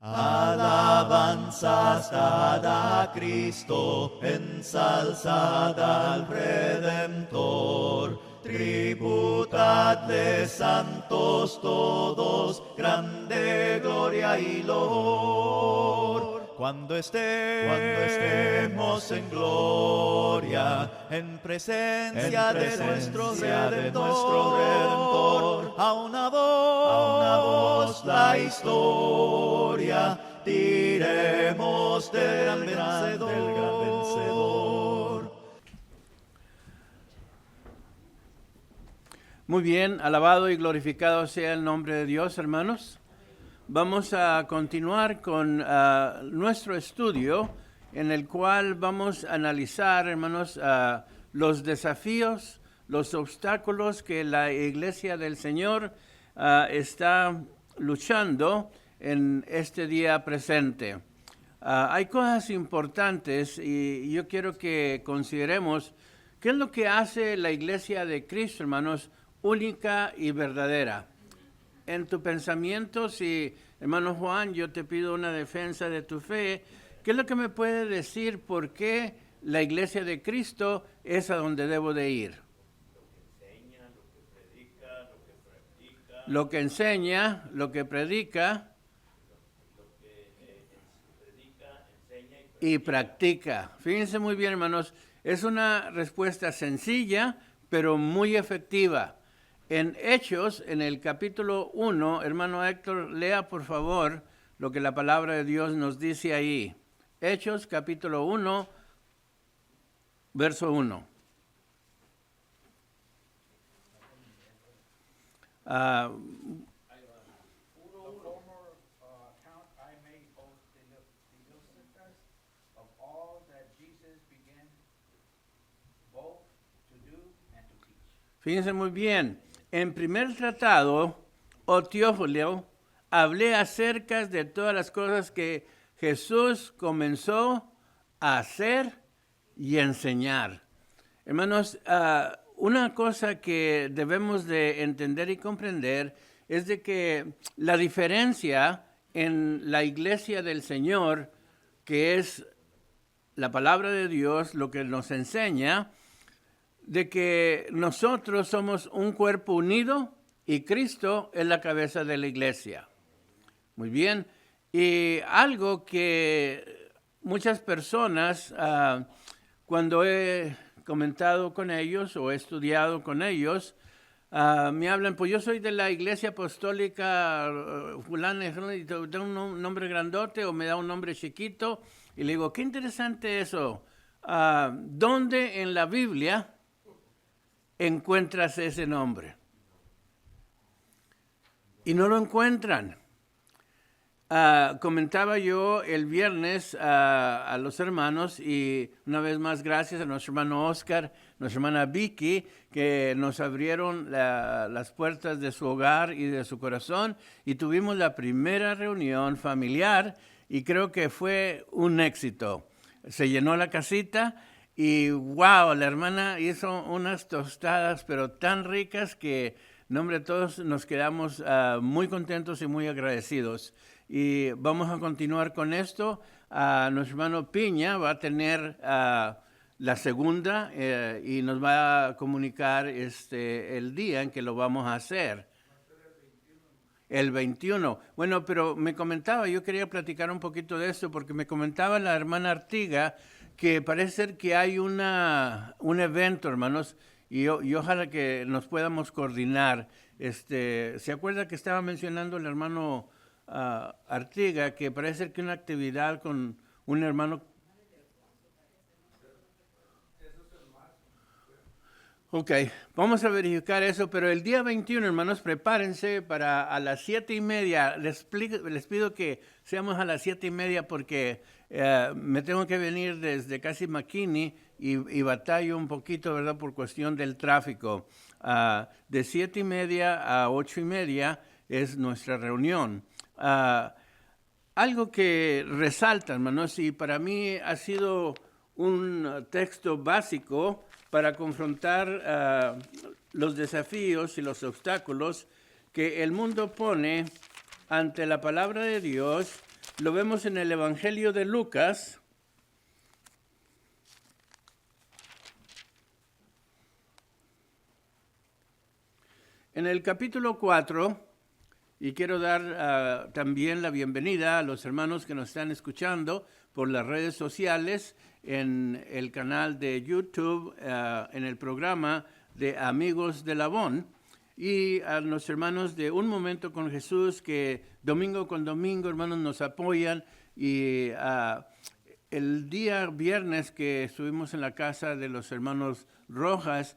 Alabanzas dad a Cristo, ensalzad al Redentor. Tributadle santos todos, grande gloria y loor. Cuando estemos en gloria, en presencia de nuestro Redentor, a una voz la historia diremos del gran vencedor. Muy bien, alabado y glorificado sea el nombre de Dios, hermanos. Vamos a continuar con nuestro estudio en el cual vamos a analizar, hermanos, los desafíos, los obstáculos que la Iglesia del Señor está luchando en este día presente. Hay cosas importantes y yo quiero que consideremos qué es lo que hace la Iglesia de Cristo, hermanos, única y verdadera. En tu pensamiento, si, hermano Juan, yo te pido una defensa de tu fe, ¿qué es lo que me puede decir por qué la Iglesia de Cristo es a donde debo de ir? Lo que enseña, lo que predica y practica. Fíjense muy bien, hermanos, es una respuesta sencilla, pero muy efectiva. En Hechos, en el capítulo 1, hermano Héctor, lea por favor lo que la palabra de Dios nos dice ahí. Hechos, capítulo 1, verso 1. Fíjense muy bien. En primer tratado, o Teófilo, hablé acerca de todas las cosas que Jesús comenzó a hacer y enseñar. Hermanos, una cosa que debemos de entender y comprender es de que la diferencia en la Iglesia del Señor, que es la palabra de Dios, lo que nos enseña, de que nosotros somos un cuerpo unido y Cristo es la cabeza de la iglesia. Muy bien. Y algo que muchas personas, cuando he comentado con ellos o he estudiado con ellos, me hablan, pues yo soy de la iglesia apostólica fulana, y te da un nombre grandote o me da un nombre chiquito. Y le digo, qué interesante eso. ¿Dónde en la Biblia encuentras ese nombre? Y no lo encuentran. Comentaba yo el viernes a los hermanos, y una vez más gracias a nuestro hermano Oscar, nuestra hermana Vicky, que nos abrieron las puertas de su hogar y de su corazón, y tuvimos la primera reunión familiar, y creo que fue un éxito. Se llenó la casita, y wow, la hermana hizo unas tostadas, pero tan ricas que, en nombre de todos, nos quedamos muy contentos y muy agradecidos. Y vamos a continuar con esto. Nuestro hermano Piña va a tener la segunda y nos va a comunicar el día en que lo vamos a hacer. El 21. Bueno, pero me comentaba, yo quería platicar un poquito de esto, porque me comentaba la hermana Artiga que parece ser que hay un evento, hermanos, y ojalá que nos podamos coordinar. ¿Se acuerda que estaba mencionando el hermano Artiga que parece ser que una actividad con un hermano? Ok, vamos a verificar eso, pero el día 21, hermanos, prepárense para a las 7:30. Les pido que seamos a las 7:30 porque me tengo que venir desde casi McKinney y batallo un poquito, ¿verdad?, por cuestión del tráfico. De 7:30 a 8:30 es nuestra reunión. Algo que resalta, hermanos, y para mí ha sido un texto básico para confrontar los desafíos y los obstáculos que el mundo pone ante la palabra de Dios lo vemos en el Evangelio de Lucas. En el capítulo 4, y quiero dar también la bienvenida a los hermanos que nos están escuchando por las redes sociales, en el canal de YouTube, en el programa de Amigos de Labón, y a los hermanos de Un Momento con Jesús, que domingo con domingo, hermanos, nos apoyan. Y el día viernes que estuvimos en la casa de los hermanos Rojas,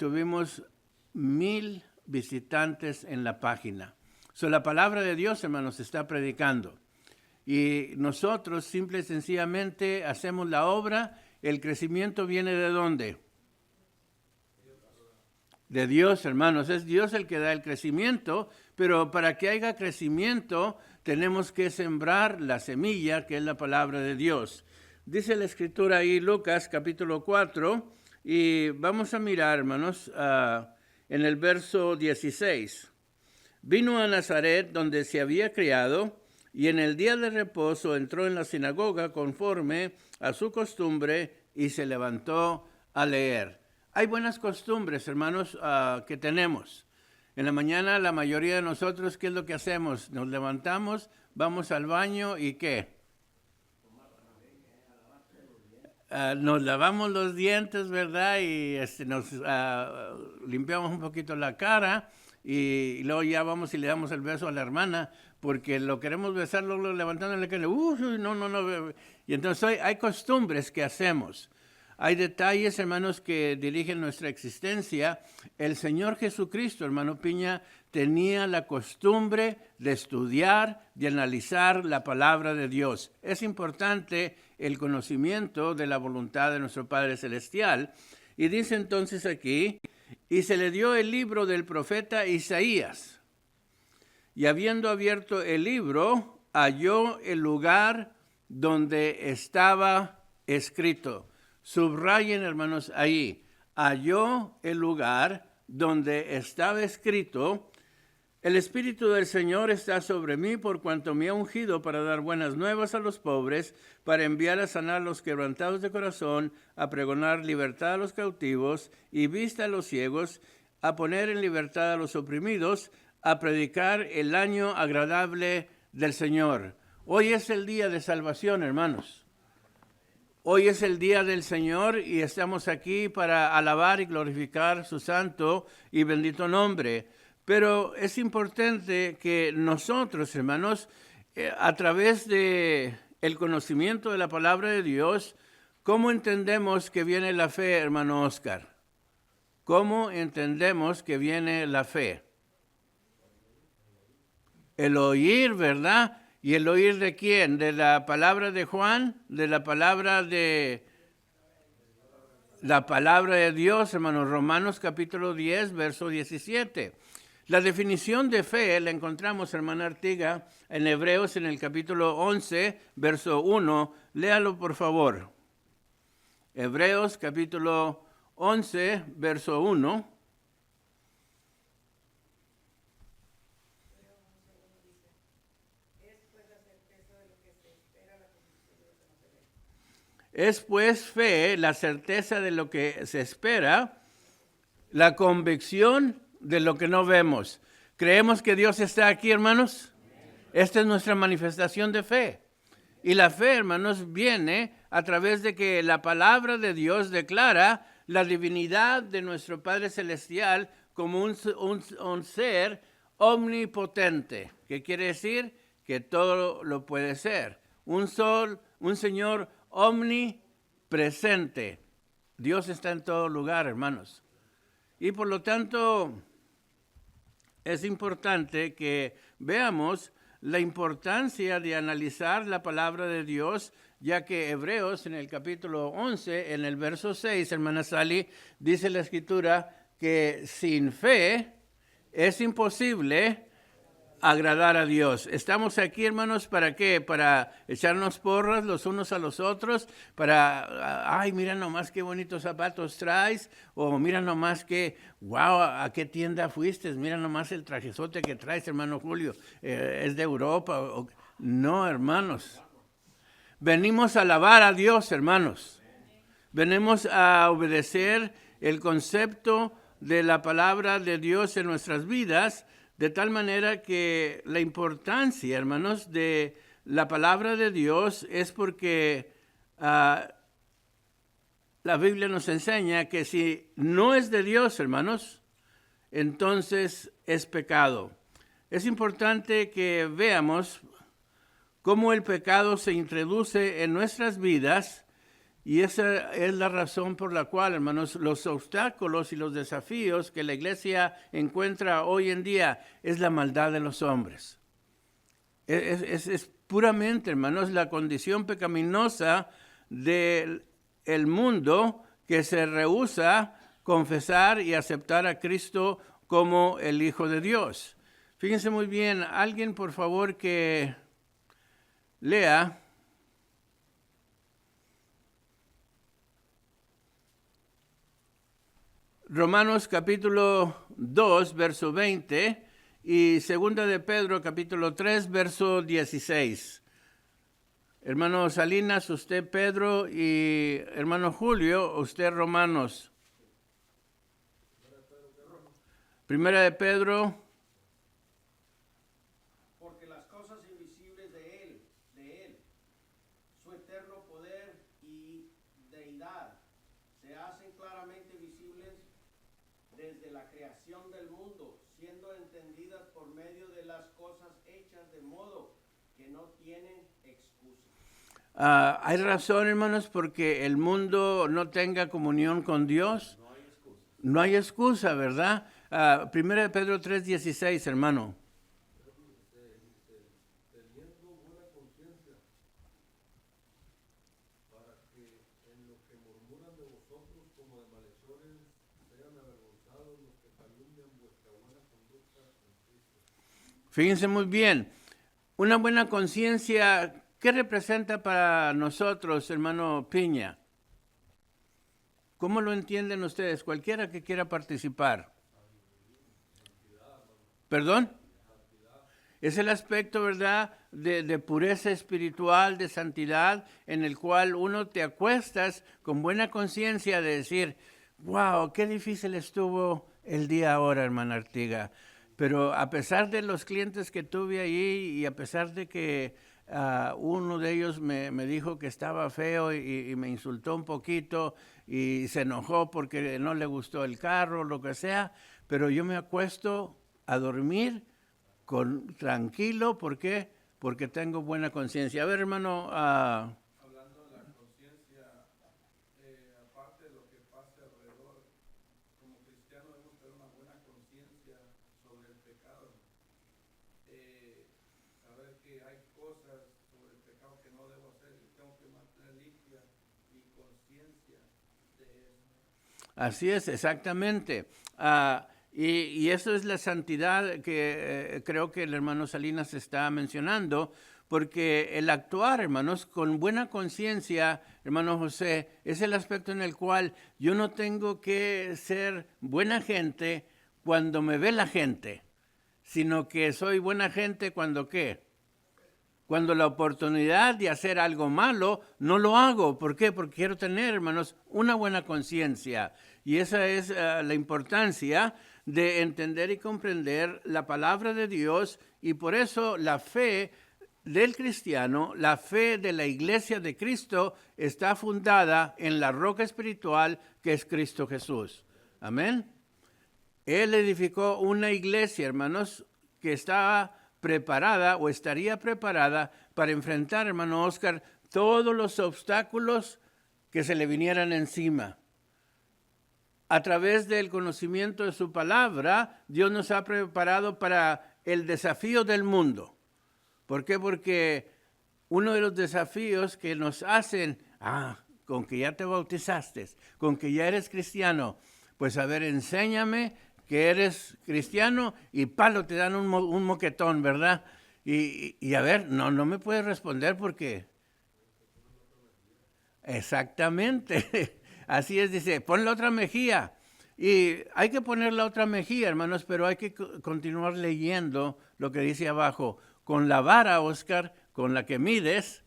tuvimos 1,000 visitantes en la página. La palabra de Dios, hermanos, se está predicando. Y nosotros simple y sencillamente hacemos la obra. El crecimiento viene ¿de dónde? De Dios, hermanos. Es Dios el que da el crecimiento, pero para que haya crecimiento tenemos que sembrar la semilla, que es la palabra de Dios. Dice la Escritura ahí, Lucas capítulo 4, y vamos a mirar, hermanos, en el verso 16. Vino a Nazaret, donde se había criado, y en el día de reposo entró en la sinagoga conforme a su costumbre y se levantó a leer. Hay buenas costumbres, hermanos, que tenemos. En la mañana la mayoría de nosotros, ¿qué es lo que hacemos? Nos levantamos, vamos al baño y ¿qué? Nos lavamos los dientes, ¿verdad? Y nos limpiamos un poquito la cara y luego ya vamos y le damos el beso a la hermana porque lo queremos besar, luego levantándole que no. Y entonces hay costumbres que hacemos. Hay detalles, hermanos, que dirigen nuestra existencia. El Señor Jesucristo, hermano Piña, tenía la costumbre de estudiar, de analizar la palabra de Dios. Es importante el conocimiento de la voluntad de nuestro Padre Celestial. Y dice entonces aquí, y se le dio el libro del profeta Isaías. Y habiendo abierto el libro, halló el lugar donde estaba escrito. Subrayen, hermanos, ahí. Halló el lugar donde estaba escrito: el Espíritu del Señor está sobre mí, por cuanto me ha ungido para dar buenas nuevas a los pobres, para enviar a sanar los quebrantados de corazón, a pregonar libertad a los cautivos y vista a los ciegos, a poner en libertad a los oprimidos, a predicar el año agradable del Señor. Hoy es el día de salvación, hermanos. Hoy es el día del Señor y estamos aquí para alabar y glorificar su santo y bendito nombre. Pero es importante que nosotros, hermanos, a través de el conocimiento de la palabra de Dios, ¿cómo entendemos que viene la fe, hermano Oscar? ¿Cómo entendemos que viene la fe? El oír, ¿verdad? ¿Y el oír de quién? ¿De la palabra de Juan? ¿De la palabra de Dios, hermanos? Romanos capítulo 10, verso 17. La definición de fe la encontramos, hermana Artiga, en Hebreos en el capítulo 11, verso 1. Léalo, por favor. Hebreos capítulo 11, verso 1. Es pues fe, la certeza de lo que se espera, la convicción de lo que no vemos. ¿Creemos que Dios está aquí, hermanos? Esta es nuestra manifestación de fe. Y la fe, hermanos, viene a través de que la palabra de Dios declara la divinidad de nuestro Padre Celestial como un ser omnipotente. ¿Qué quiere decir? Que todo lo puede ser. Un Señor omnipresente. Dios está en todo lugar, hermanos. Y por lo tanto, es importante que veamos la importancia de analizar la palabra de Dios, ya que Hebreos, en el capítulo 11, en el verso 6, hermana Sally, dice la Escritura que sin fe es imposible agradar a Dios. Estamos aquí, hermanos, ¿para qué? Para echarnos porras los unos a los otros, para, ay, mira nomás qué bonitos zapatos traes, o mira nomás que, wow, ¿a qué tienda fuiste? Mira nomás el trajezote que traes, hermano Julio, es de Europa. No, hermanos. Venimos a alabar a Dios, hermanos. Venimos a obedecer el concepto de la palabra de Dios en nuestras vidas, de tal manera que la importancia, hermanos, de la palabra de Dios es porque la Biblia nos enseña que si no es de Dios, hermanos, entonces es pecado. Es importante que veamos cómo el pecado se introduce en nuestras vidas. Y esa es la razón por la cual, hermanos, los obstáculos y los desafíos que la iglesia encuentra hoy en día es la maldad de los hombres. Es puramente, hermanos, la condición pecaminosa del mundo que se rehúsa confesar y aceptar a Cristo como el Hijo de Dios. Fíjense muy bien, alguien por favor que lea Romanos capítulo 2, verso 20 y segunda de Pedro capítulo 3, verso 16. Hermano Salinas, usted Pedro y hermano Julio, usted Romanos. Primera de Pedro. Porque las cosas invisibles de Él, su eterno poder y deidad, se hacen claramente visibles desde la creación del mundo, siendo entendidas por medio de las cosas hechas, de modo que no tienen excusa. Hay razón, hermanos, porque el mundo no tenga comunión con Dios. No hay excusa. No hay excusa, ¿verdad? Primera de Pedro 3:16, hermano. Teniendo buena conciencia, para que en lo que murmuran de vosotros como de malhechores sean avergonzados los que calumnian vuestra buena conducta en Cristo. Fíjense muy bien, una buena conciencia, ¿qué representa para nosotros, hermano Piña? ¿Cómo lo entienden ustedes? Cualquiera que quiera participar. ¿Perdón? Es el aspecto, ¿verdad?, de pureza espiritual, de santidad, en el cual uno te acuestas con buena conciencia de decir, wow, qué difícil estuvo el día ahora, hermana Artiga. Pero a pesar de los clientes que tuve ahí y a pesar de que uno de ellos me dijo que estaba feo y me insultó un poquito y se enojó porque no le gustó el carro, lo que sea, pero yo me acuesto a dormir tranquilo. ¿Por qué? Porque tengo buena conciencia. A ver, hermano. Hablando de la conciencia, aparte de lo que pase alrededor, como cristiano debemos tener una buena conciencia sobre el pecado. Saber que hay cosas sobre el pecado que no debo hacer y tengo que mantener limpia mi conciencia de eso. Así es, exactamente. Y eso es la santidad que creo que el hermano Salinas está mencionando, porque el actuar, hermanos, con buena conciencia, hermano José, es el aspecto en el cual yo no tengo que ser buena gente cuando me ve la gente, sino que soy buena gente cuando ¿qué? Cuando la oportunidad de hacer algo malo, no lo hago. ¿Por qué? Porque quiero tener, hermanos, una buena conciencia. Y esa es la importancia de entender y comprender la palabra de Dios. Y por eso la fe del cristiano, la fe de la iglesia de Cristo, está fundada en la roca espiritual que es Cristo Jesús. Amén. Él edificó una iglesia, hermanos, que estaba preparada o estaría preparada para enfrentar, hermano Oscar, todos los obstáculos que se le vinieran encima. A través del conocimiento de su palabra, Dios nos ha preparado para el desafío del mundo. ¿Por qué? Porque uno de los desafíos que nos hacen, con que ya te bautizaste, con que ya eres cristiano, pues a ver, enséñame que eres cristiano y palo, te dan un moquetón, ¿verdad? Y a ver, no me puedes responder porque... Exactamente, así es, dice, pon la otra mejilla. Y hay que poner la otra mejilla, hermanos, pero hay que continuar leyendo lo que dice abajo. Con la vara, Oscar, con la que mides,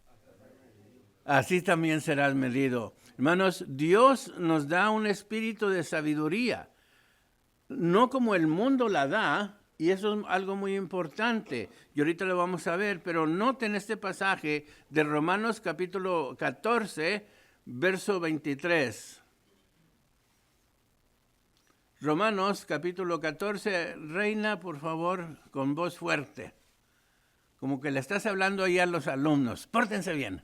así también serás medido. Hermanos, Dios nos da un espíritu de sabiduría, no como el mundo la da, y eso es algo muy importante. Y ahorita lo vamos a ver, pero noten este pasaje de Romanos capítulo 14, verso 23. Romanos capítulo 14, Reina, por favor, con voz fuerte. Como que le estás hablando ahí a los alumnos. Pórtense bien.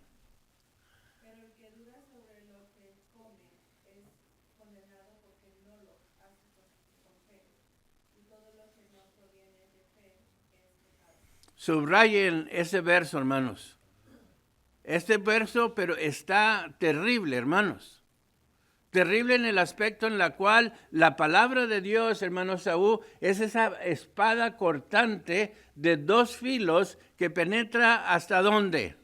Pero el que duda sobre lo que come es condenado porque no lo hace con fe. Y todo lo que no proviene de fe es pecado. Subrayen ese verso, hermanos. Este verso, pero está terrible, hermanos. Terrible en el aspecto en la cual la palabra de Dios, hermano Saúl, es esa espada cortante de 2 filos que penetra ¿hasta dónde?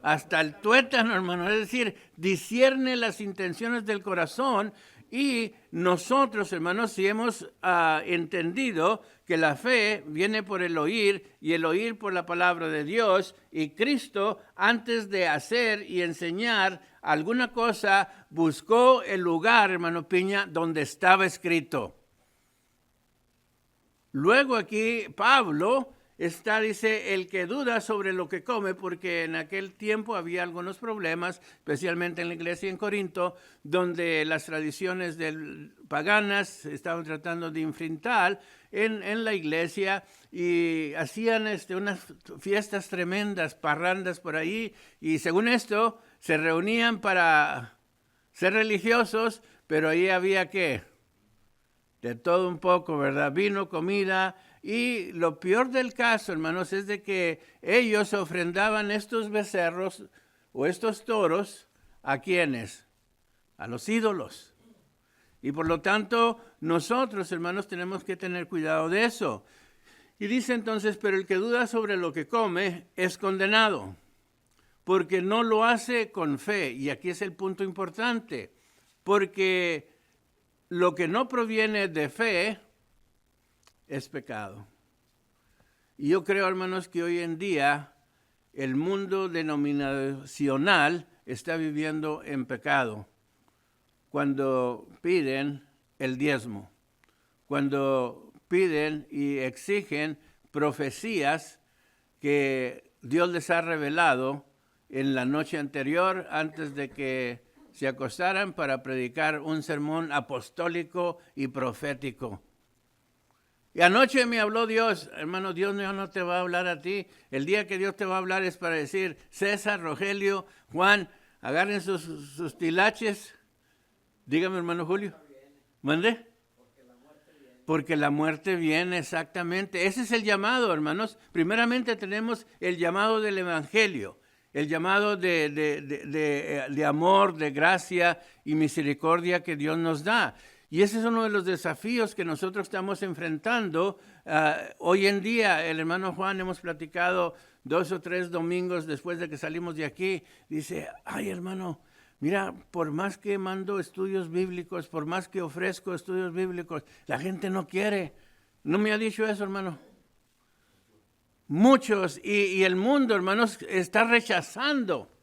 Hasta el tuétano, hermano. Es decir, discierne las intenciones del corazón. Y nosotros, hermanos, si hemos entendido que la fe viene por el oír y el oír por la palabra de Dios, y Cristo, antes de hacer y enseñar alguna cosa, buscó el lugar, hermano Piña, donde estaba escrito. Luego aquí Pablo dice, el que duda sobre lo que come, porque en aquel tiempo había algunos problemas, especialmente en la iglesia en Corinto, donde las tradiciones paganas estaban tratando de infiltrar en la iglesia y hacían unas fiestas tremendas, parrandas por ahí, y según esto se reunían para ser religiosos, pero ahí había ¿qué? De todo un poco, ¿verdad? Vino, comida. Y lo peor del caso, hermanos, es de que ellos ofrendaban estos becerros o estos toros, ¿a quiénes? A los ídolos. Y por lo tanto, nosotros, hermanos, tenemos que tener cuidado de eso. Y dice entonces, pero el que duda sobre lo que come es condenado, porque no lo hace con fe. Y aquí es el punto importante, porque lo que no proviene de fe es pecado. Y yo creo, hermanos, que hoy en día el mundo denominacional está viviendo en pecado cuando piden el diezmo, cuando piden y exigen profecías que Dios les ha revelado en la noche anterior antes de que se acostaran para predicar un sermón apostólico y profético. Y anoche me habló Dios, hermano, Dios no te va a hablar a ti. El día que Dios te va a hablar es para decir, César, Rogelio, Juan, agarren sus tilaches. Dígame, hermano Julio. ¿Mande? Porque la muerte viene, exactamente. Ese es el llamado, hermanos. Primeramente tenemos el llamado del Evangelio, el llamado de amor, de gracia y misericordia que Dios nos da. Y ese es uno de los desafíos que nosotros estamos enfrentando. Hoy en día, el hermano Juan, hemos platicado 2 o 3 domingos después de que salimos de aquí, dice, ay hermano, mira, por más que mando estudios bíblicos, por más que ofrezco estudios bíblicos, la gente no quiere. ¿No me ha dicho eso, hermano? Muchos, y el mundo, hermanos, está rechazando.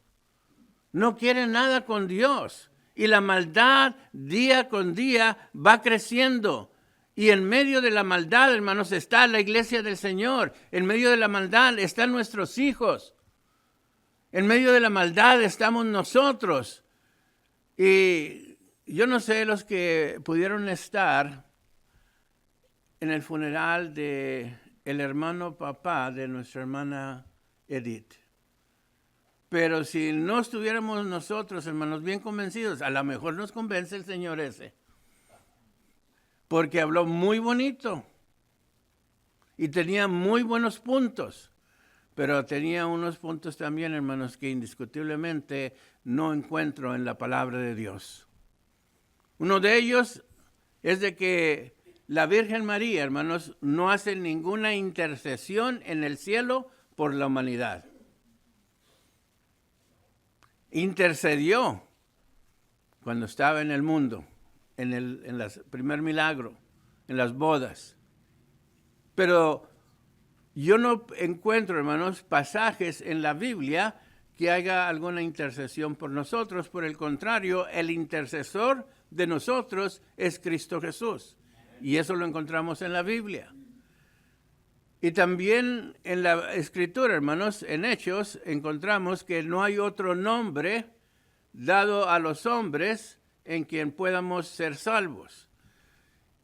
No quiere nada con Dios. Y la maldad día con día va creciendo. Y en medio de la maldad, hermanos, está la iglesia del Señor. En medio de la maldad están nuestros hijos. En medio de la maldad estamos nosotros. Y yo no sé los que pudieron estar en el funeral de el hermano papá de nuestra hermana Edith. Pero si no estuviéramos nosotros, hermanos, bien convencidos, a lo mejor nos convence el Señor ese. Porque habló muy bonito. Y tenía muy buenos puntos. Pero tenía unos puntos también, hermanos, que indiscutiblemente no encuentro en la palabra de Dios. Uno de ellos es de que la Virgen María, hermanos, no hace ninguna intercesión en el cielo por la humanidad. Intercedió cuando estaba en el mundo, en el primer milagro, en las bodas. Pero yo no encuentro, hermanos, pasajes en la Biblia que haga alguna intercesión por nosotros. Por el contrario, el intercesor de nosotros es Cristo Jesús. Y eso lo encontramos en la Biblia. Y también en la Escritura, hermanos, en Hechos, encontramos que no hay otro nombre dado a los hombres en quien podamos ser salvos.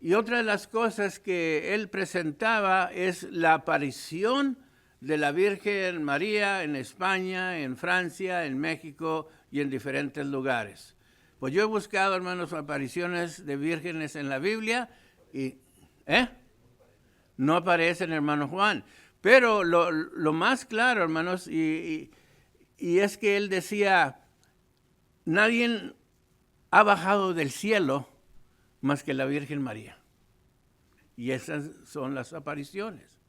Y otra de las cosas que él presentaba es la aparición de la Virgen María en España, en Francia, en México y en diferentes lugares. Pues yo he buscado, hermanos, apariciones de vírgenes en la Biblia y no aparecen, hermano Juan. Pero lo más claro, hermanos, y es que él decía, nadie ha bajado del cielo más que la Virgen María. Y esas son las apariciones.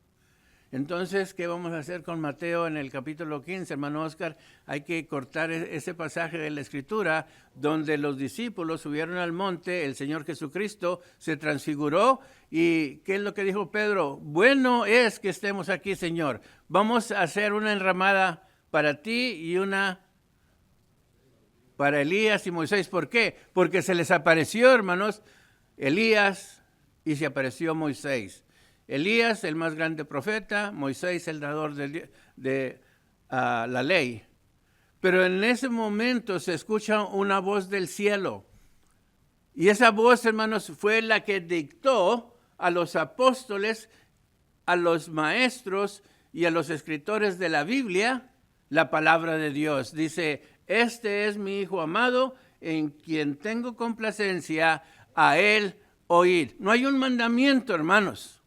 Entonces, ¿qué vamos a hacer con Mateo en el capítulo 15, hermano Oscar? Hay que cortar ese pasaje de la Escritura donde los discípulos subieron al monte, el Señor Jesucristo se transfiguró y ¿qué es lo que dijo Pedro? Bueno es que estemos aquí, Señor. Vamos a hacer una enramada para ti y una para Elías y Moisés. ¿Por qué? Porque se les apareció, hermanos, Elías y se apareció Moisés. Elías, el más grande profeta, Moisés, el dador de la ley. Pero en ese momento se escucha una voz del cielo. Y esa voz, hermanos, fue la que dictó a los apóstoles, a los maestros y a los escritores de la Biblia la palabra de Dios. Dice, este es mi Hijo amado, en quien tengo complacencia, a él oír. No hay un mandamiento, hermanos.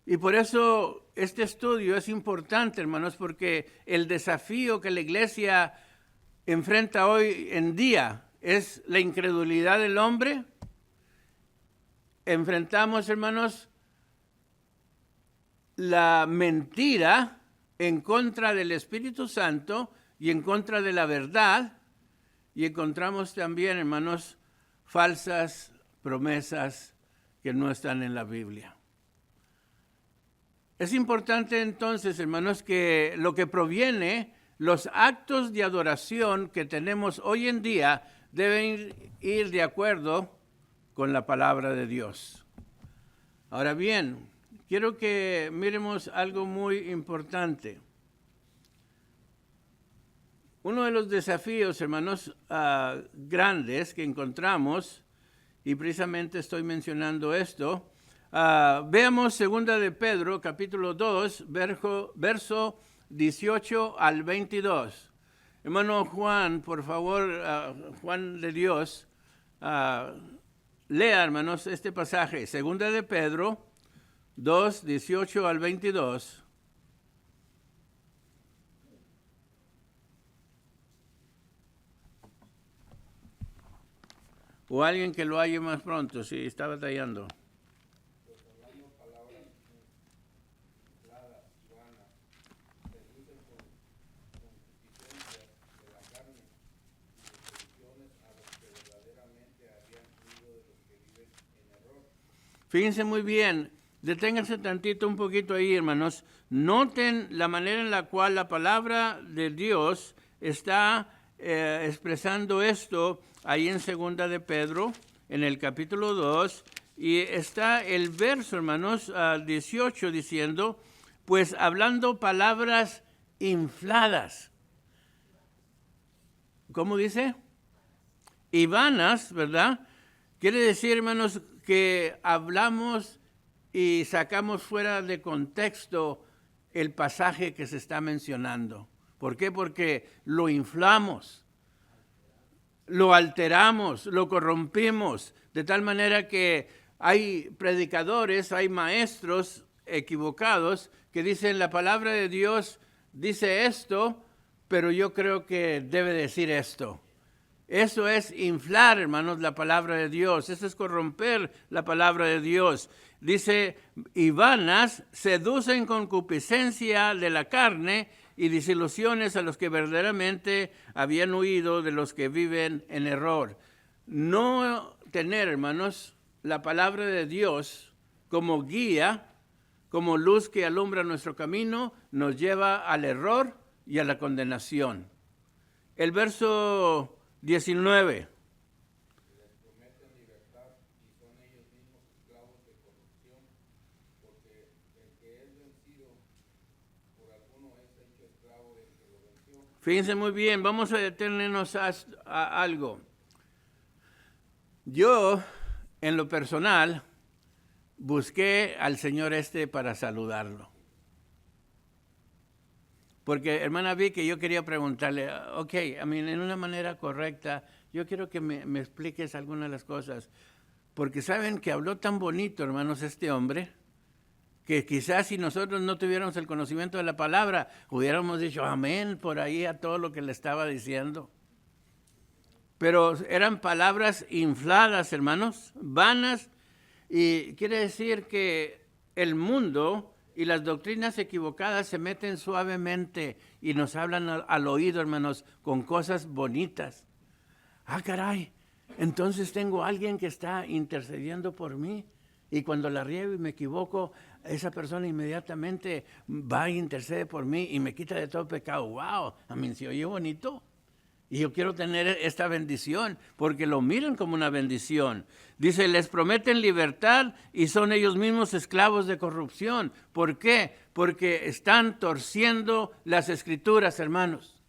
Y por eso este estudio es importante, hermanos, porque el desafío que la iglesia enfrenta hoy en día es la incredulidad del hombre. Enfrentamos, hermanos, la mentira en contra del Espíritu Santo y en contra de la verdad. Y encontramos también, hermanos, falsas promesas que no están en la Biblia. Es importante entonces, hermanos, que lo que proviene, los actos de adoración que tenemos hoy en día deben ir de acuerdo con la palabra de Dios. Ahora bien, quiero que miremos algo muy importante. Uno de los desafíos, hermanos, grandes que encontramos, y precisamente estoy mencionando esto, veamos 2 de Pedro, capítulo 2, verso 18 al 22. Hermano Juan, por favor, Juan de Dios, lea, hermanos, este pasaje, 2 de Pedro 2, 18 al 22. O alguien que lo halle más pronto, si está batallando. Fíjense muy bien, deténganse tantito un poquito ahí, hermanos. Noten la manera en la cual la palabra de Dios está expresando esto ahí en 2 de Pedro, en el capítulo 2, y está el verso, hermanos, 18, diciendo, pues hablando palabras infladas. ¿Cómo dice? Y vanas, ¿verdad? Quiere decir, hermanos, que hablamos y sacamos fuera de contexto el pasaje que se está mencionando. ¿Por qué? Porque lo inflamos, lo alteramos, lo corrompimos, de tal manera que hay predicadores, hay maestros equivocados que dicen la palabra de Dios dice esto, pero yo creo que debe decir esto. Eso es inflar, hermanos, la palabra de Dios. Eso es corromper la palabra de Dios. Dice, y vanas seducen concupiscencia de la carne y desilusiones a los que verdaderamente habían huido de los que viven en error. No tener, hermanos, la palabra de Dios como guía, como luz que alumbra nuestro camino, nos lleva al error y a la condenación. El verso 19. Fíjense muy bien, vamos a detenernos a algo. Yo, en lo personal, busqué al Señor para saludarlo. Porque, hermana Vicky, yo quería preguntarle, en una manera correcta, yo quiero que me expliques algunas de las cosas. Porque saben que habló tan bonito, hermanos, este hombre, que quizás si nosotros no tuviéramos el conocimiento de la palabra, hubiéramos dicho amén por ahí a todo lo que le estaba diciendo. Pero eran palabras infladas, hermanos, vanas, y quiere decir que el mundo y las doctrinas equivocadas se meten suavemente y nos hablan al oído, hermanos, con cosas bonitas. Caray, entonces tengo a alguien que está intercediendo por mí, y cuando la riego y me equivoco, esa persona inmediatamente va e intercede por mí y me quita de todo pecado. ¡Wow! Se oye bonito. Y yo quiero tener esta bendición, porque lo miran como una bendición. Dice, les prometen libertad y son ellos mismos esclavos de corrupción. ¿Por qué? Porque están torciendo las Escrituras, hermanos.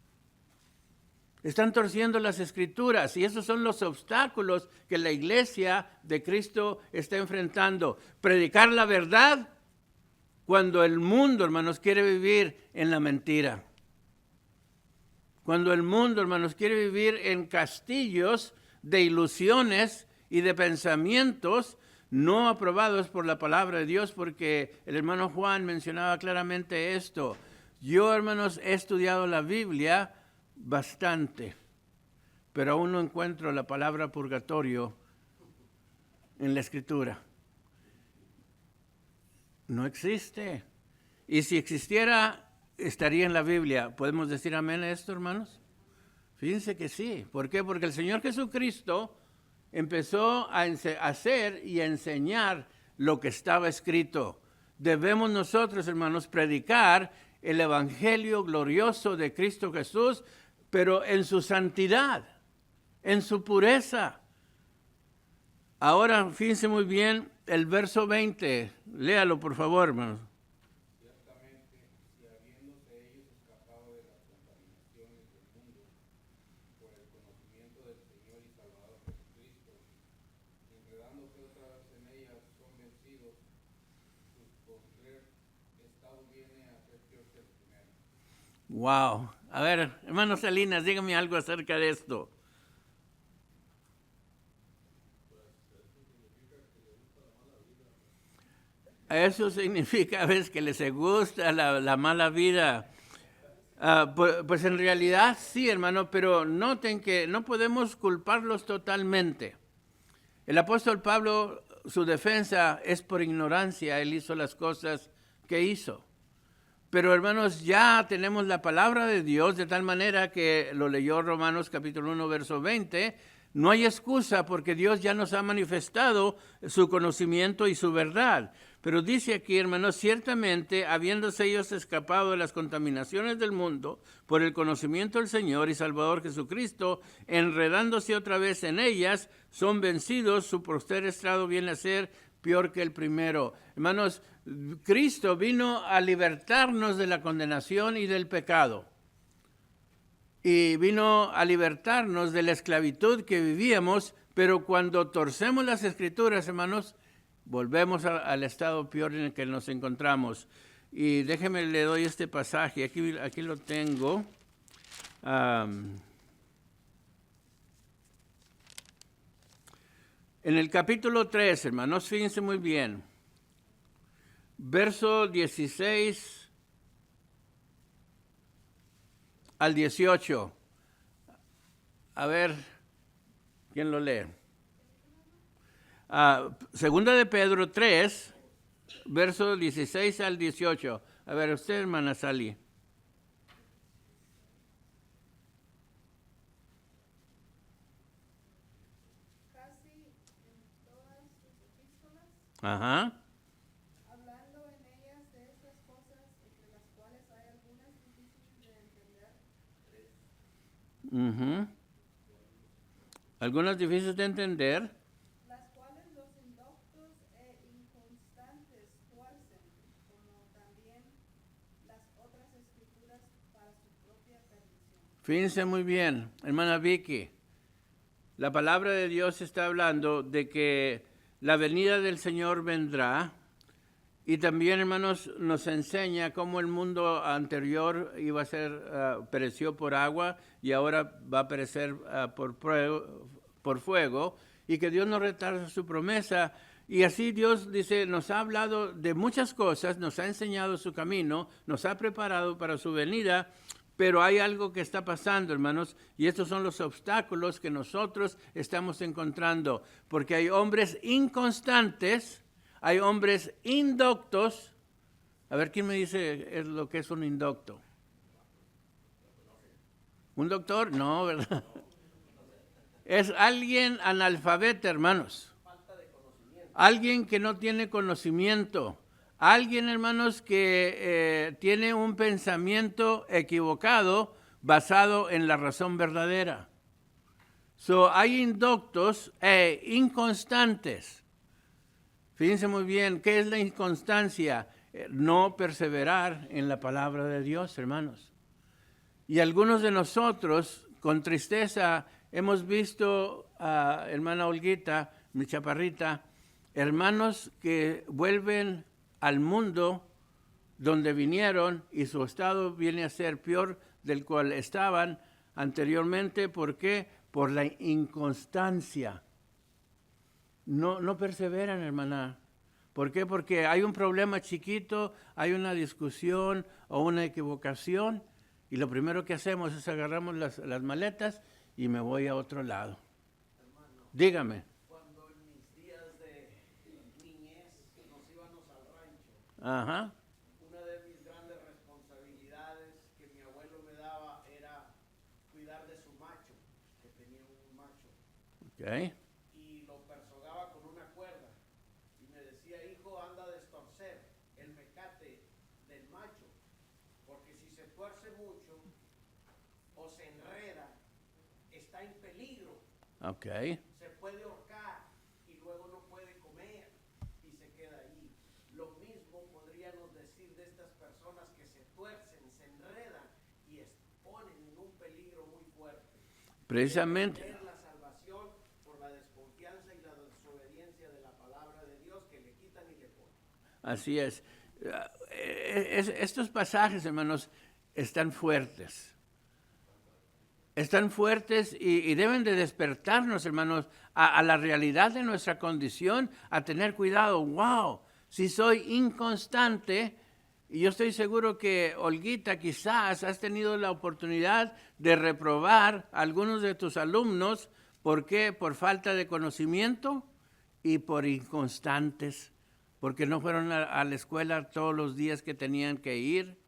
Están torciendo las Escrituras, y esos son los obstáculos que la iglesia de Cristo está enfrentando. Predicar la verdad cuando el mundo, hermanos, quiere vivir en la mentira. Cuando el mundo, hermanos, quiere vivir en castillos de ilusiones y de pensamientos no aprobados por la palabra de Dios, porque el hermano Juan mencionaba claramente esto. Yo, hermanos, he estudiado la Biblia bastante, pero aún no encuentro la palabra purgatorio en la Escritura. No existe. Y si existiera, estaría en la Biblia. ¿Podemos decir amén a esto, hermanos? Fíjense que sí. ¿Por qué? Porque el Señor Jesucristo empezó a hacer y a enseñar lo que estaba escrito. Debemos nosotros, hermanos, predicar el evangelio glorioso de Cristo Jesús, pero en su santidad, en su pureza. Ahora, fíjense muy bien el verso 20. Léalo, por favor, hermanos. Wow. A ver, hermano Salinas, dígame algo acerca de esto. Eso significa a veces que les gusta la mala vida. Pues en realidad sí, hermano, pero noten que no podemos culparlos totalmente. El apóstol Pablo, su defensa es por ignorancia, él hizo las cosas que hizo. Pero hermanos, ya tenemos la palabra de Dios de tal manera que lo leyó Romanos capítulo 1, verso 20. No hay excusa porque Dios ya nos ha manifestado su conocimiento y su verdad. Pero dice aquí, hermanos, ciertamente, habiéndose ellos escapado de las contaminaciones del mundo por el conocimiento del Señor y Salvador Jesucristo, enredándose otra vez en ellas, son vencidos, su postrer estrado viene a ser peor que el primero. Hermanos, Cristo vino a libertarnos de la condenación y del pecado. Y vino a libertarnos de la esclavitud que vivíamos, pero cuando torcemos las Escrituras, hermanos, volvemos al estado peor en el que nos encontramos. Y déjeme, le doy este pasaje, aquí lo tengo. En el capítulo 3, hermanos, fíjense muy bien, verso 16 al 18. A ver, ¿quién lo lee? Segunda de Pedro 3, verso 16 al 18. A ver, usted, hermana Sally. Casi en todas sus epístolas, Ajá. hablando en ellas Ujú. Algunas difíciles de entender. las cuales los indoctos e inconstantes tuercen, como también las otras escrituras para su propia perdición. Fíjense muy bien, hermana Vicky. La palabra de Dios está hablando de que la venida del Señor vendrá. Y también, hermanos, nos enseña cómo el mundo anterior iba a ser, pereció por agua y ahora va a perecer por fuego, y que Dios no retarda su promesa. Y así Dios dice, nos ha hablado de muchas cosas, nos ha enseñado su camino, nos ha preparado para su venida, pero hay algo que está pasando, hermanos, y estos son los obstáculos que nosotros estamos encontrando, porque hay hombres inconstantes. Hay hombres indoctos. A ver, ¿quién me dice lo que es un indocto? ¿Un doctor? No, ¿verdad? Es alguien analfabeta, hermanos. Alguien que no tiene conocimiento. Alguien, hermanos, que tiene un pensamiento equivocado basado en la razón verdadera. Hay indoctos e inconstantes. Fíjense muy bien, ¿qué es la inconstancia? No perseverar en la palabra de Dios, hermanos. Y algunos de nosotros, con tristeza, hemos visto a hermana Olguita, mi chaparrita, hermanos que vuelven al mundo donde vinieron y su estado viene a ser peor del cual estaban anteriormente. ¿Por qué? Por la inconstancia. No perseveran, hermana. ¿Por qué? Porque hay un problema chiquito, hay una discusión o una equivocación, y lo primero que hacemos es agarramos las maletas y me voy a otro lado. Hermano, Dígame. cuando en mis días de niñez nos íbamos al rancho, Ajá. una de mis grandes responsabilidades que mi abuelo me daba era cuidar de su macho, que tenía un macho. Okay. Y lo persogaba con una cuerda y me decía, hijo, anda a destorcer el mecate del macho, porque si se tuerce mucho o se enreda, está en peligro, Okay. se puede ahorcar y luego no puede comer y se queda ahí. Lo mismo podríamos decir de estas personas que se tuercen, se enredan y exponen en un peligro muy fuerte. Precisamente. La salvación por la desconfianza y la desobediencia de la palabra de Dios que le quitan y le ponen. Así es. Estos pasajes, hermanos, están fuertes. Están fuertes y deben de despertarnos, hermanos, a la realidad de nuestra condición, a tener cuidado. ¡Wow! Si soy inconstante, y yo estoy seguro que, Olguita, quizás has tenido la oportunidad de reprobar a algunos de tus alumnos. ¿Por qué? Por falta de conocimiento y por inconstantes, porque no fueron a la escuela todos los días que tenían que ir.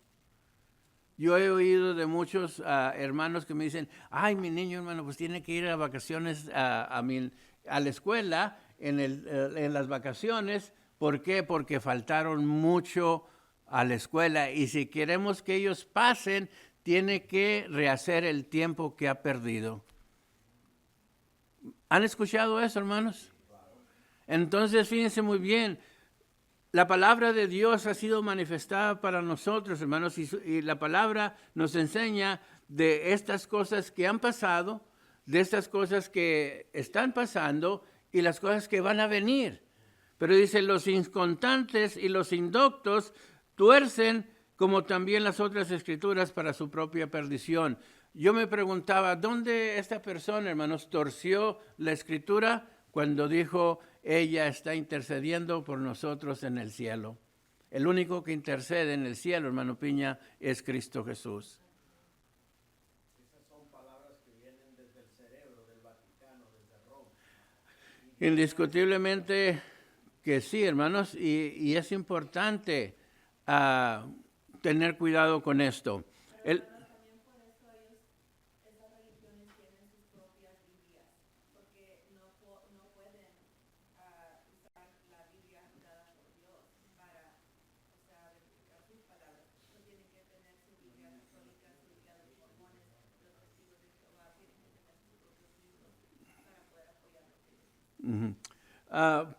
Yo he oído de muchos hermanos que me dicen, ay, mi niño, hermano, pues tiene que ir a vacaciones a la escuela en las vacaciones. ¿Por qué? Porque faltaron mucho a la escuela, y si queremos que ellos pasen, tiene que rehacer el tiempo que ha perdido. ¿Han escuchado eso, hermanos? Entonces, fíjense muy bien. La palabra de Dios ha sido manifestada para nosotros, hermanos, y la palabra nos enseña de estas cosas que han pasado, de estas cosas que están pasando y las cosas que van a venir. Pero dice, los inconstantes y los indoctos tuercen como también las otras escrituras para su propia perdición. Yo me preguntaba, ¿dónde esta persona, hermanos, torció la escritura cuando dijo, ella está intercediendo por nosotros en el cielo? El único que intercede en el cielo, hermano Piña, es Cristo Jesús. Esas son palabras que vienen desde el cerebro del Vaticano, desde Roma. Indiscutiblemente que sí, hermanos, y es importante tener cuidado con esto. También por eso esas religiones tienen sus propias Biblias, porque no pueden usar la Biblia dada por Dios para, verificar sus palabras. No tienen que tener su Biblia católica, su Biblia de los mormones, los testigos de Jehová.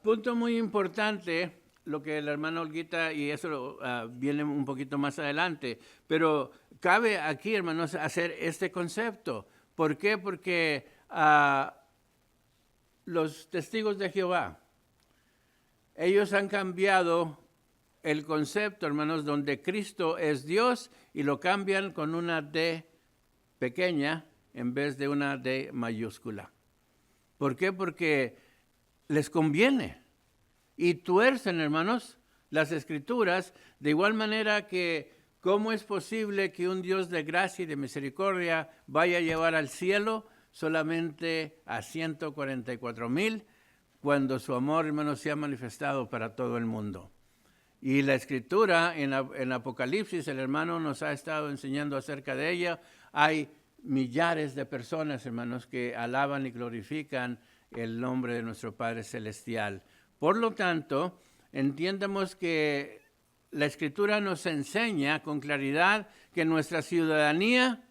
Punto muy importante, lo que la hermana Olguita, y eso viene un poquito más adelante, pero cabe aquí, hermanos, hacer este concepto. ¿Por qué? Porque los testigos de Jehová, ellos han cambiado el concepto, hermanos, donde Cristo es Dios y lo cambian con una D pequeña en vez de una D mayúscula. ¿Por qué? Porque les conviene y tuercen, hermanos, las Escrituras de igual manera que ¿cómo es posible que un Dios de gracia y de misericordia vaya a llevar al cielo solamente a 144,000 cuando su amor, hermanos, se ha manifestado para todo el mundo? Y la Escritura en Apocalipsis, el hermano nos ha estado enseñando acerca de ella. Hay millares de personas, hermanos, que alaban y glorifican el nombre de nuestro Padre Celestial. Por lo tanto, entiendamos que la Escritura nos enseña con claridad que nuestra ciudadanía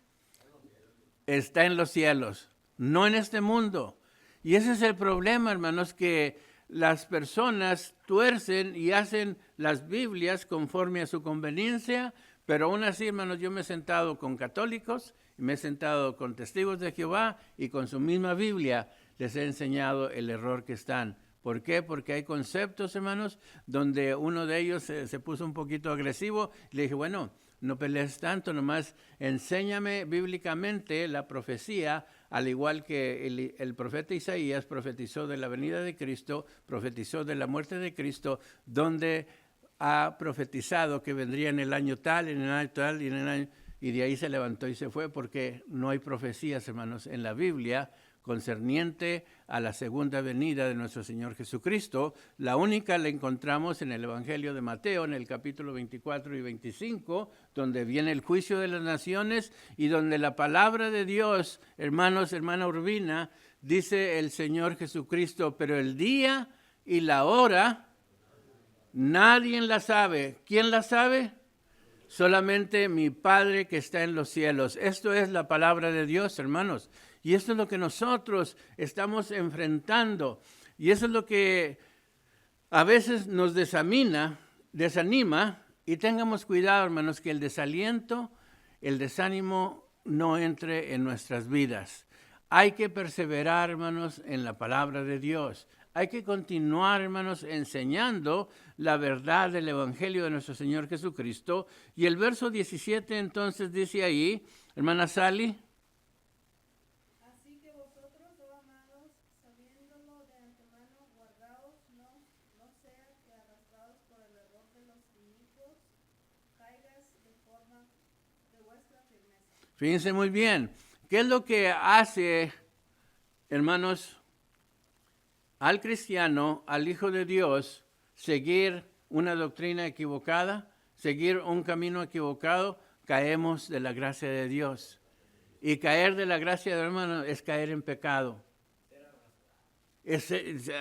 está en los cielos, no en este mundo. Y ese es el problema, hermanos, que las personas tuercen y hacen las Biblias conforme a su conveniencia, pero aún así, hermanos, yo me he sentado con católicos, y me he sentado con testigos de Jehová y con su misma Biblia les he enseñado el error que están. ¿Por qué? Porque hay conceptos, hermanos, donde uno de ellos se puso un poquito agresivo. Le dije, bueno, no pelees tanto, nomás enséñame bíblicamente la profecía, al igual que el profeta Isaías profetizó de la venida de Cristo, profetizó de la muerte de Cristo, donde ha profetizado que vendría en el año tal, en el año tal y en el año... Y de ahí se levantó y se fue porque no hay profecías, hermanos, en la Biblia concerniente a la segunda venida de nuestro Señor Jesucristo. La única la encontramos en el Evangelio de Mateo, en el capítulo 24 y 25, donde viene el juicio de las naciones y donde la palabra de Dios, hermanos, hermana Urbina, dice el Señor Jesucristo, pero el día y la hora nadie la sabe. ¿Quién la sabe? Solamente mi Padre que está en los cielos. Esto es la palabra de Dios, hermanos. Y esto es lo que nosotros estamos enfrentando. Y eso es lo que a veces nos desanima. Y tengamos cuidado, hermanos, que el desaliento, el desánimo no entre en nuestras vidas. Hay que perseverar, hermanos, en la palabra de Dios. Hay que continuar, hermanos, enseñando la verdad del Evangelio de nuestro Señor Jesucristo. Y el verso 17 entonces dice ahí, hermana Sally. Así que vosotros, oh amados, sabiéndolo de antemano, guardaos, no sea que arrastrados por el error de los inicuos, caigas de forma de vuestra firmeza. Fíjense muy bien. ¿Qué es lo que hace, hermanos, al cristiano, al Hijo de Dios, seguir una doctrina equivocada, seguir un camino equivocado? Caemos de la gracia de Dios. Y caer de la gracia de hermano es caer en pecado.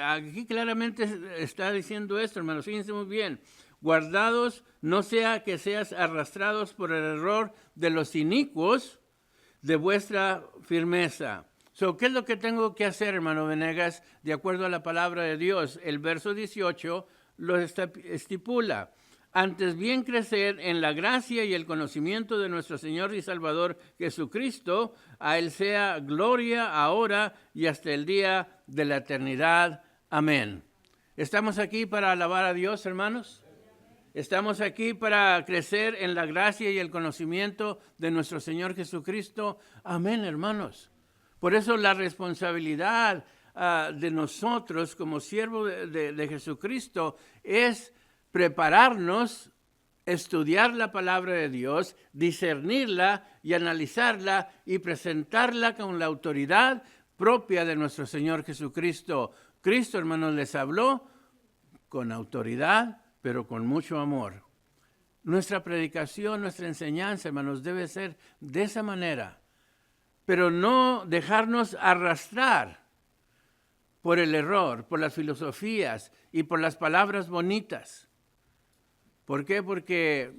Aquí claramente está diciendo esto, hermanos, fíjense muy bien. Guardados, no sea que seas arrastrados por el error de los inicuos de vuestra firmeza. ¿Qué es lo que tengo que hacer, hermano Venegas, de acuerdo a la palabra de Dios? El verso 18 lo estipula. Antes bien crecer en la gracia y el conocimiento de nuestro Señor y Salvador Jesucristo, a Él sea gloria ahora y hasta el día de la eternidad. Amén. ¿Estamos aquí para alabar a Dios, hermanos? ¿Estamos aquí para crecer en la gracia y el conocimiento de nuestro Señor Jesucristo? Amén, hermanos. Por eso la responsabilidad de nosotros como siervos de Jesucristo es prepararnos, estudiar la palabra de Dios, discernirla y analizarla y presentarla con la autoridad propia de nuestro Señor Jesucristo. Cristo, hermanos, les habló con autoridad, pero con mucho amor. Nuestra predicación, nuestra enseñanza, hermanos, debe ser de esa manera. Pero no dejarnos arrastrar por el error, por las filosofías y por las palabras bonitas. ¿Por qué? Porque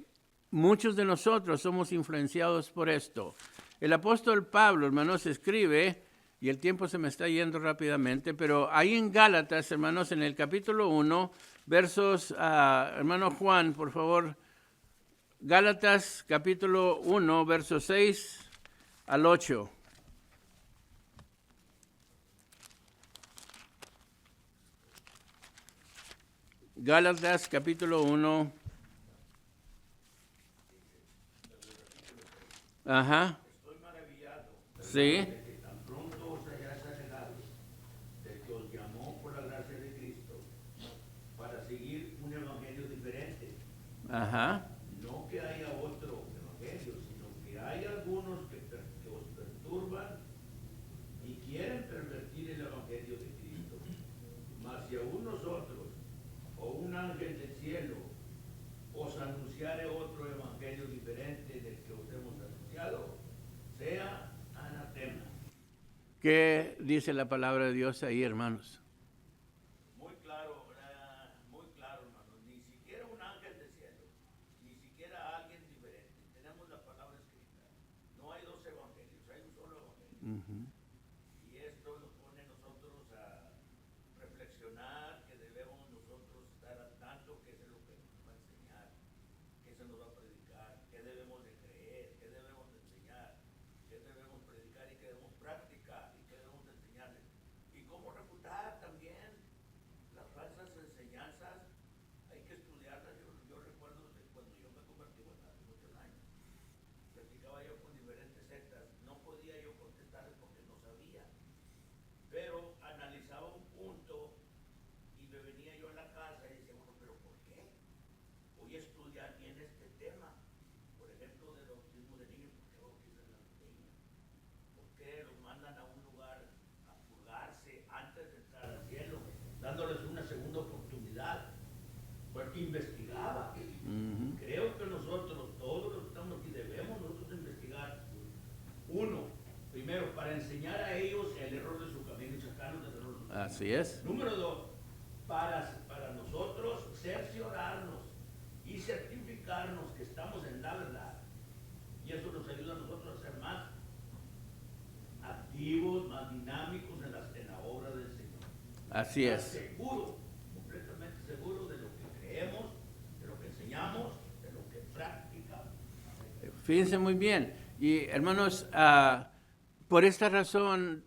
muchos de nosotros somos influenciados por esto. El apóstol Pablo, hermanos, escribe y el tiempo se me está yendo rápidamente, pero ahí en Gálatas, hermanos, en el capítulo 1, versos, hermano Juan, por favor, Gálatas capítulo 1, versos 6 al 8. Gálatas capítulo 1. Ajá. Estoy maravillado. Sí. De que tan pronto os hayáis alejado del que os llamó por la gracia de Cristo para seguir un evangelio diferente. Ajá. No que haya otro evangelio, sino que hay algunos que os perturban y quieren pervertir el evangelio de Cristo. Mas si aún nosotros o un ángel del cielo os anunciare otro evangelio diferente del que os hemos anunciado, sea anatema. ¿Qué dice la palabra de Dios ahí, hermanos? Muy claro, hermanos. Ni siquiera un ángel del cielo, ni siquiera alguien diferente. Tenemos la palabra escrita. No hay dos evangelios, hay un solo evangelio. Y esto nos pone a nosotros a reflexionar que debemos nosotros estar al tanto qué es lo que nos va a enseñar, qué se nos va a predicar, qué debemos de creer, qué debemos de enseñar, qué debemos predicar y qué debemos practicar y qué debemos de enseñarles. Y cómo refutar también las falsas enseñanzas. Hay que estudiarlas. Yo recuerdo de cuando yo me convertí hace muchos años. Platicaba yo con diferentes sectas. No podía yo contestarles porque no sabía. Pero analizaba un punto y me venía yo a la casa y decía, bueno, pero ¿por qué? Voy a estudiar bien este tema. Por ejemplo, del bautismo de niños. ¿Por qué bautizan a los niños? ¿Por qué los mandan a un lugar a purgarse antes de entrar al cielo? Dándoles una segunda oportunidad. Porque investigaba. Creo que nosotros, todos los que estamos aquí, debemos nosotros investigar. Uno, primero, para enseñar a ellos el error de su camino y sacarlos del error de su camino. Así es. Número dos, para nosotros cerciorarnos y certificarnos que estamos en la verdad. Y eso nos ayuda a nosotros a ser más activos, más dinámicos en la obra del Señor. Así Más es. seguro, completamente seguro de lo que creemos, de lo que enseñamos, de lo que practicamos. Fíjense muy bien. Y hermanos, por esta razón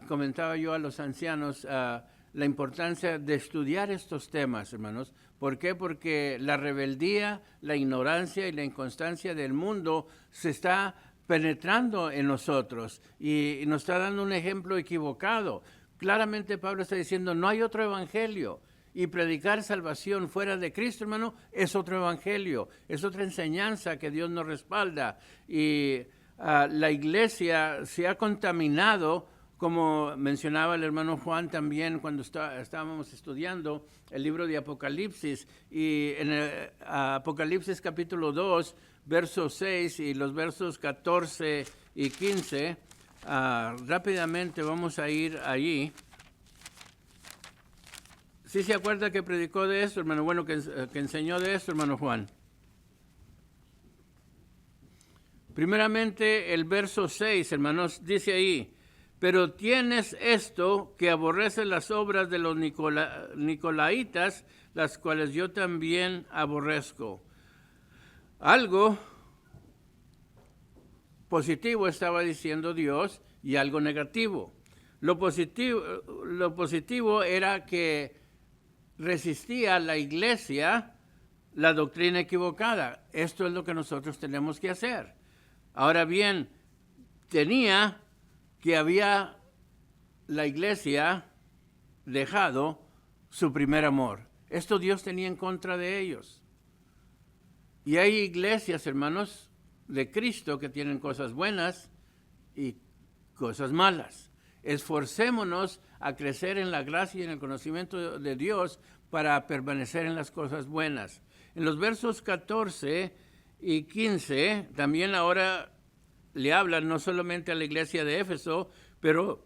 comentaba yo a los ancianos la importancia de estudiar estos temas, hermanos. ¿Por qué? Porque la rebeldía, la ignorancia y la inconstancia del mundo se está penetrando en nosotros y nos está dando un ejemplo equivocado. Claramente Pablo está diciendo, no hay otro evangelio. Y predicar salvación fuera de Cristo, hermano, es otro evangelio, es otra enseñanza que Dios nos respalda. Y la iglesia se ha contaminado, como mencionaba el hermano Juan también cuando estábamos estudiando el libro de Apocalipsis. Y en el, Apocalipsis capítulo 2, versos 6 y los versos 14 y 15, rápidamente vamos a ir allí. ¿Sí se acuerda que predicó de esto, hermano? Bueno, que enseñó de esto, hermano Juan. Primeramente, el verso 6, hermanos, dice ahí, pero tienes esto que aborrece las obras de los nicolaitas, las cuales yo también aborrezco. Algo positivo estaba diciendo Dios y algo negativo. Lo positivo era que resistía a la iglesia la doctrina equivocada. Esto es lo que nosotros tenemos que hacer. Ahora bien, había la iglesia dejado su primer amor. Esto Dios tenía en contra de ellos. Y hay iglesias, hermanos, de Cristo que tienen cosas buenas y cosas malas. Esforcémonos a crecer en la gracia y en el conocimiento de Dios para permanecer en las cosas buenas. En los versos 14 y 15, también ahora le hablan no solamente a la iglesia de Éfeso, pero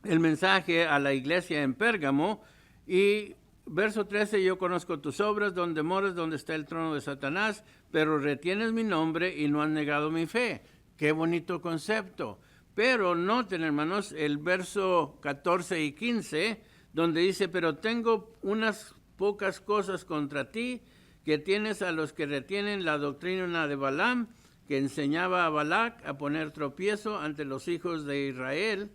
el mensaje a la iglesia en Pérgamo. Y verso 13, yo conozco tus obras, donde moras, donde está el trono de Satanás, pero retienes mi nombre y no has negado mi fe. Qué bonito concepto. Pero noten, hermanos, el verso 14 y 15, donde dice, pero tengo unas pocas cosas contra ti, que tienes a los que retienen la doctrina de Balaam, que enseñaba a Balac a poner tropiezo ante los hijos de Israel,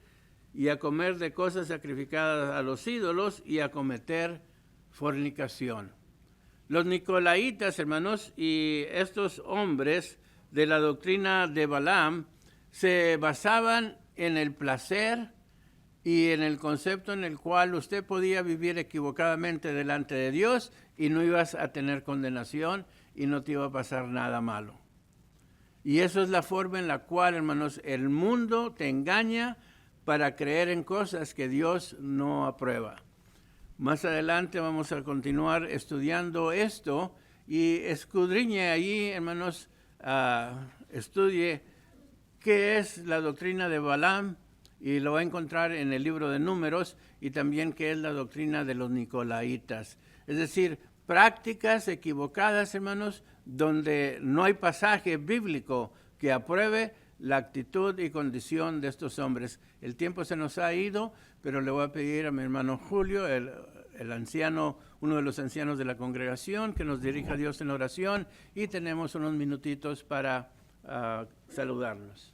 y a comer de cosas sacrificadas a los ídolos, y a cometer fornicación. Los nicolaitas, hermanos, y estos hombres de la doctrina de Balaam, se basaban en el placer y en el concepto en el cual usted podía vivir equivocadamente delante de Dios y no ibas a tener condenación y no te iba a pasar nada malo. Y eso es la forma en la cual, hermanos, el mundo te engaña para creer en cosas que Dios no aprueba. Más adelante vamos a continuar estudiando esto y escudriñe allí, hermanos, estudie qué es la doctrina de Balaam, y lo va a encontrar en el libro de Números, y también qué es la doctrina de los nicolaitas. Es decir, prácticas equivocadas, hermanos, donde no hay pasaje bíblico que apruebe la actitud y condición de estos hombres. El tiempo se nos ha ido, pero le voy a pedir a mi hermano Julio, el anciano, uno de los ancianos de la congregación, que nos dirija a Dios en oración, y tenemos unos minutitos para saludarlos.